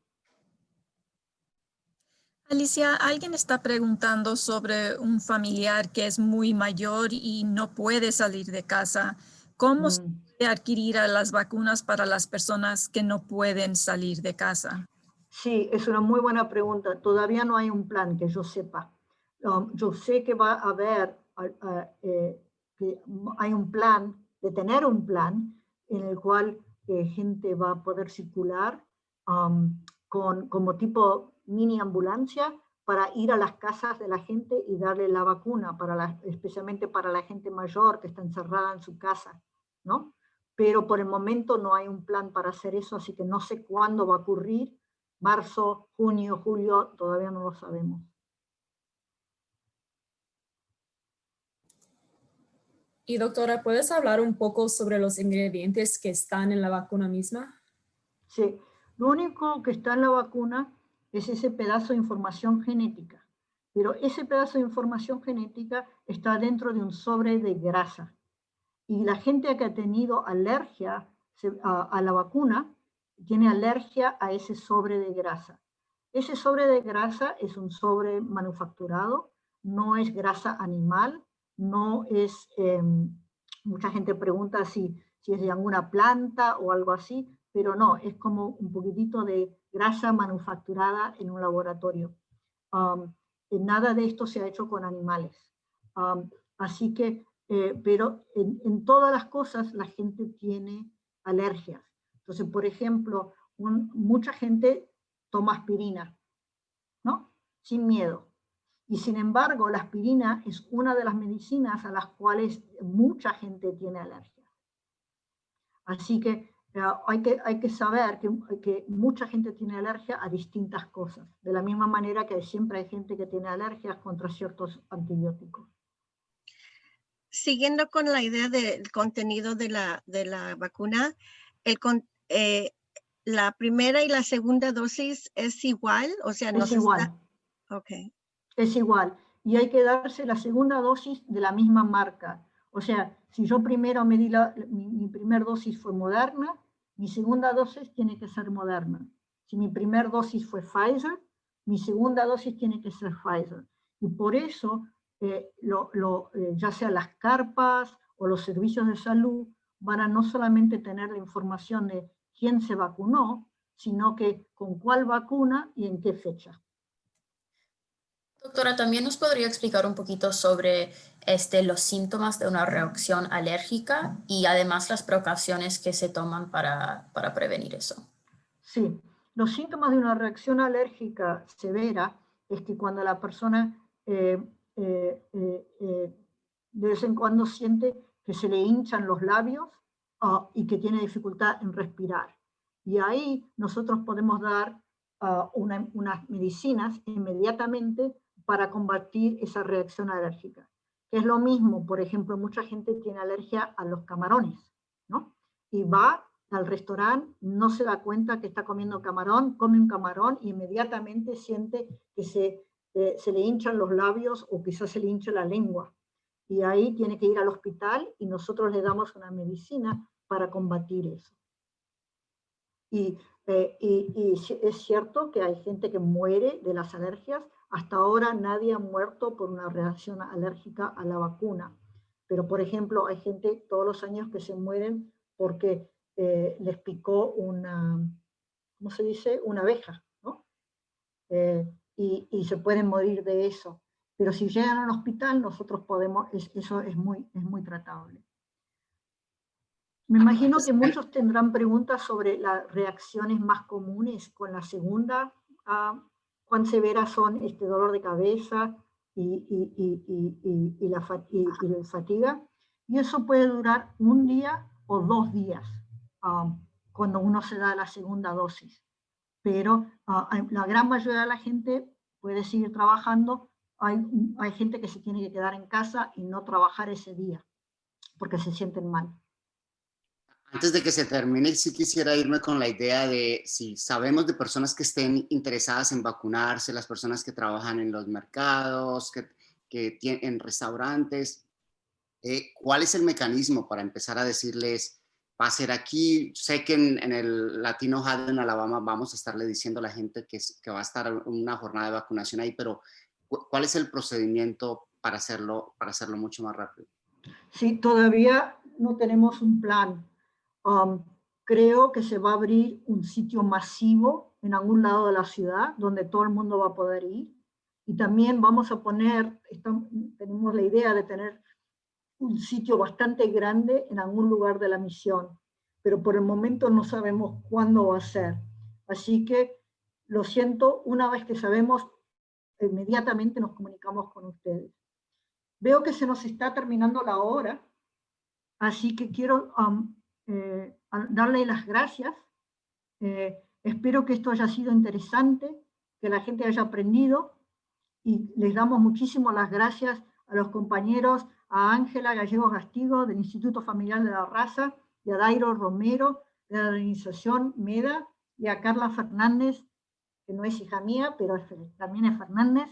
Alicia, alguien está preguntando sobre un familiar que es muy mayor y no puede salir de casa. ¿Cómo se puede adquirir las vacunas para las personas que no pueden salir de casa? Sí, es una muy buena pregunta. Todavía no hay un plan que yo sepa. Yo sé que va a haber, que hay un plan, de tener un plan en el cual que gente va a poder circular como tipo mini ambulancia para ir a las casas de la gente y darle la vacuna, especialmente para la gente mayor que está encerrada en su casa, ¿no? Pero por el momento no hay un plan para hacer eso, así que no sé cuándo va a ocurrir. Marzo, junio, julio, todavía no lo sabemos. Y doctora, ¿puedes hablar un poco sobre los ingredientes que están en la vacuna misma? Sí, lo único que está en la vacuna es ese pedazo de información genética, pero ese pedazo de información genética está dentro de un sobre de grasa. Y la gente que ha tenido alergia a la vacuna tiene alergia a ese sobre de grasa. Ese sobre de grasa es un sobre manufacturado, no es grasa animal, no es, mucha gente pregunta si es de alguna planta o algo así, pero no, es como un poquitito de grasa manufacturada en un laboratorio. Nada de esto se ha hecho con animales. Así que, pero en todas las cosas la gente tiene alergias. Entonces, por ejemplo, mucha gente toma aspirina, ¿no? Sin miedo. Y sin embargo, la aspirina es una de las medicinas a las cuales mucha gente tiene alergia. Así que hay que saber que mucha gente tiene alergia a distintas cosas, de la misma manera que siempre hay gente que tiene alergias contra ciertos antibióticos. Siguiendo con la idea del contenido de la vacuna, la primera y la segunda dosis es igual, o sea, no es igual. Okay. Es igual. Y hay que darse la segunda dosis de la misma marca. O sea, si yo primero me di mi primer dosis fue Moderna, mi segunda dosis tiene que ser Moderna. Si mi primer dosis fue Pfizer, mi segunda dosis tiene que ser Pfizer. Y por eso, ya sea las carpas o los servicios de salud, van a no solamente tener la información de quién se vacunó, sino que con cuál vacuna y en qué fecha. Doctora, ¿también nos podría explicar un poquito sobre los síntomas de una reacción alérgica y además las precauciones que se toman para prevenir eso? Sí, los síntomas de una reacción alérgica severa es que cuando la persona de vez en cuando siente que se le hinchan los labios y que tiene dificultad en respirar. Y ahí nosotros podemos dar unas medicinas inmediatamente para combatir esa reacción alérgica. Que es lo mismo, por ejemplo, mucha gente tiene alergia a los camarones, ¿no? Y va al restaurante, no se da cuenta que está comiendo camarón, come un camarón y inmediatamente siente que se le hinchan los labios o quizás se le hincha la lengua. Y ahí tiene que ir al hospital y nosotros le damos una medicina para combatir eso. Y es cierto que hay gente que muere de las alergias. Hasta ahora nadie ha muerto por una reacción alérgica a la vacuna. Pero, por ejemplo, hay gente todos los años que se mueren porque les picó una, ¿cómo se dice? Una abeja, ¿no? Y se pueden morir de eso. Pero si llegan al hospital, nosotros podemos, eso es muy tratable. Me imagino que muchos tendrán preguntas sobre las reacciones más comunes con la segunda. ¿Cuán severas son dolor de cabeza y la fatiga? Y eso puede durar un día o 2 días cuando uno se da la segunda dosis. Pero la gran mayoría de la gente puede seguir trabajando. Hay gente que se tiene que quedar en casa y no trabajar ese día porque se sienten mal. Antes de que se termine, sí quisiera irme con la idea de si sabemos de personas que estén interesadas en vacunarse, las personas que trabajan en los mercados, que en restaurantes, ¿cuál es el mecanismo para empezar a decirles, va a ser aquí? Sé que en el Latino Hub en Alabama vamos a estarle diciendo a la gente que va a estar una jornada de vacunación ahí, pero ¿cuál es el procedimiento para hacerlo mucho más rápido? Sí, todavía no tenemos un plan. Creo que se va a abrir un sitio masivo en algún lado de la ciudad donde todo el mundo va a poder ir. Y también vamos a poner, tenemos la idea de tener un sitio bastante grande en algún lugar de la misión. pero por el momento no sabemos cuándo va a ser. Así que, lo siento, una vez que sabemos, inmediatamente nos comunicamos con ustedes. Veo que se nos está terminando la hora, así que quiero darle las gracias. Espero que esto haya sido interesante, que la gente haya aprendido, y les damos muchísimas las gracias a los compañeros, a Ángela Gallegos Gastigo del Instituto Familiar de la Raza, y a Dairo Romero de la organización MEDA, y a Carla Fernández, que no es hija mía, pero también es Fernández,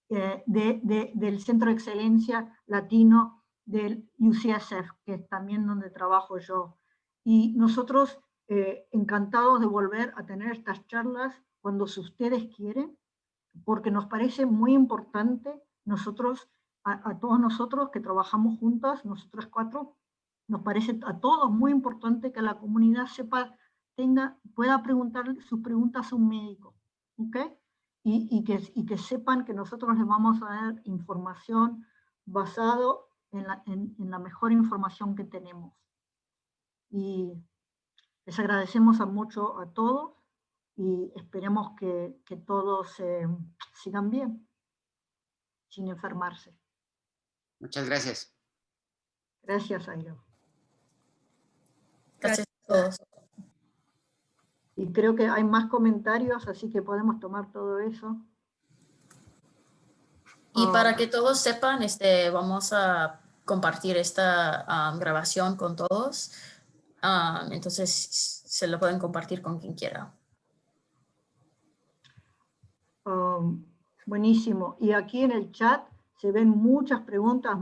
del Centro de Excelencia Latino del UCSF, que es también donde trabajo yo. Y nosotros encantados de volver a tener estas charlas cuando ustedes quieren, porque nos parece muy importante, a todos nosotros que trabajamos juntas, nosotros 4, nos parece a todos muy importante que la comunidad pueda preguntar sus preguntas a un médico, ¿ok? Y que sepan que nosotros les vamos a dar información basado en la mejor información que tenemos. Y les agradecemos mucho a todos y esperemos que todos sigan bien, sin enfermarse. Muchas gracias. Gracias, Airo. Gracias a todos. Y creo que hay más comentarios, así que podemos tomar todo eso. Y para que todos sepan, vamos a compartir esta grabación con todos. Entonces, se lo pueden compartir con quien quiera. Buenísimo. Y aquí en el chat se ven muchas preguntas